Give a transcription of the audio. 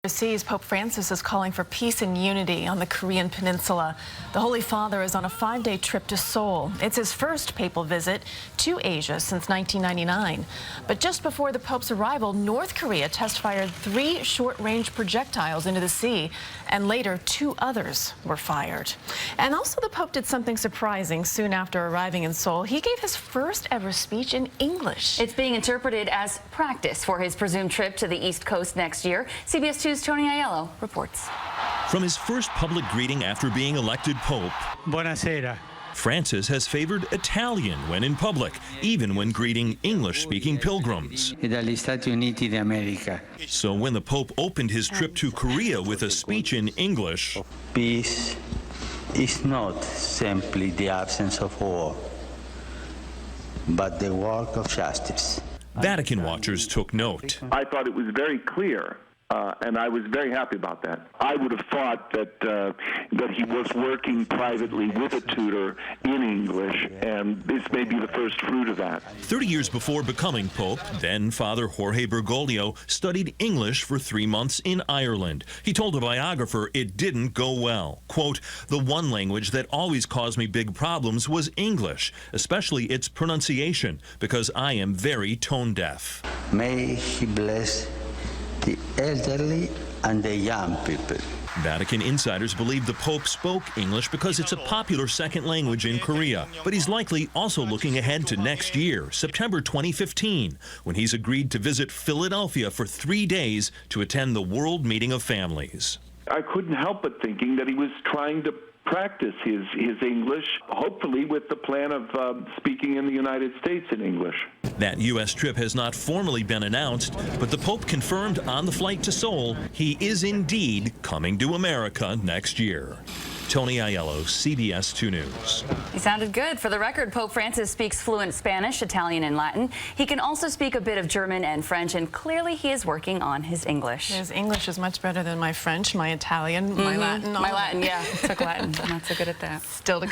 Overseas, Pope Francis is calling for peace and unity on the Korean peninsula. The Holy Father is on a 5-day trip to Seoul. It's his first papal visit to Asia since 1999. But just before the Pope's arrival, North Korea test-fired 3 short-range projectiles into the sea, and later 2 others were fired. And also the Pope did something surprising soon after arriving in Seoul. He gave his first ever speech in English. It's being interpreted as practice for his presumed trip to the East Coast next year. CBS 2's Tony Aiello reports. From his first public greeting after being elected Pope, Buonasera. Francis has favored Italian when in public, even when greeting English-speaking pilgrims. E dagli Stati Uniti d'America. So when the Pope opened his trip to Korea with a speech in English, Peace is not simply the absence of war, but the work of justice. Vatican watchers took note. I thought it was very clear, and I was very happy about that. I would have thought that he was working privately with a tutor in English, and this may be the first fruit of that. 30 years before becoming Pope, then Father Jorge Bergoglio studied English for 3 months in Ireland. He told a biographer it didn't go well. Quote, "The one language that always caused me big problems was English, especially its pronunciation, because I am very tone deaf." May he bless the elderly and the young people. Vatican insiders believe the Pope spoke English because it's a popular second language in Korea. But he's likely also looking ahead to next year, September 2015, when he's agreed to visit Philadelphia for 3 days to attend the World Meeting of Families. I couldn't help but thinking that he was trying to practice his English, hopefully with the plan of speaking in the United States in English. That U.S. trip has not formally been announced, but the Pope confirmed on the flight to Seoul he is indeed coming to America next year. Tony Aiello, CBS 2 News. He sounded good. For the record, Pope Francis speaks fluent Spanish, Italian, and Latin. He can also speak a bit of German and French, and clearly he is working on his English. His English is much better than my French, my Italian, my Latin. My Latin, yeah. Took Latin. I'm not so good at that. Still to go.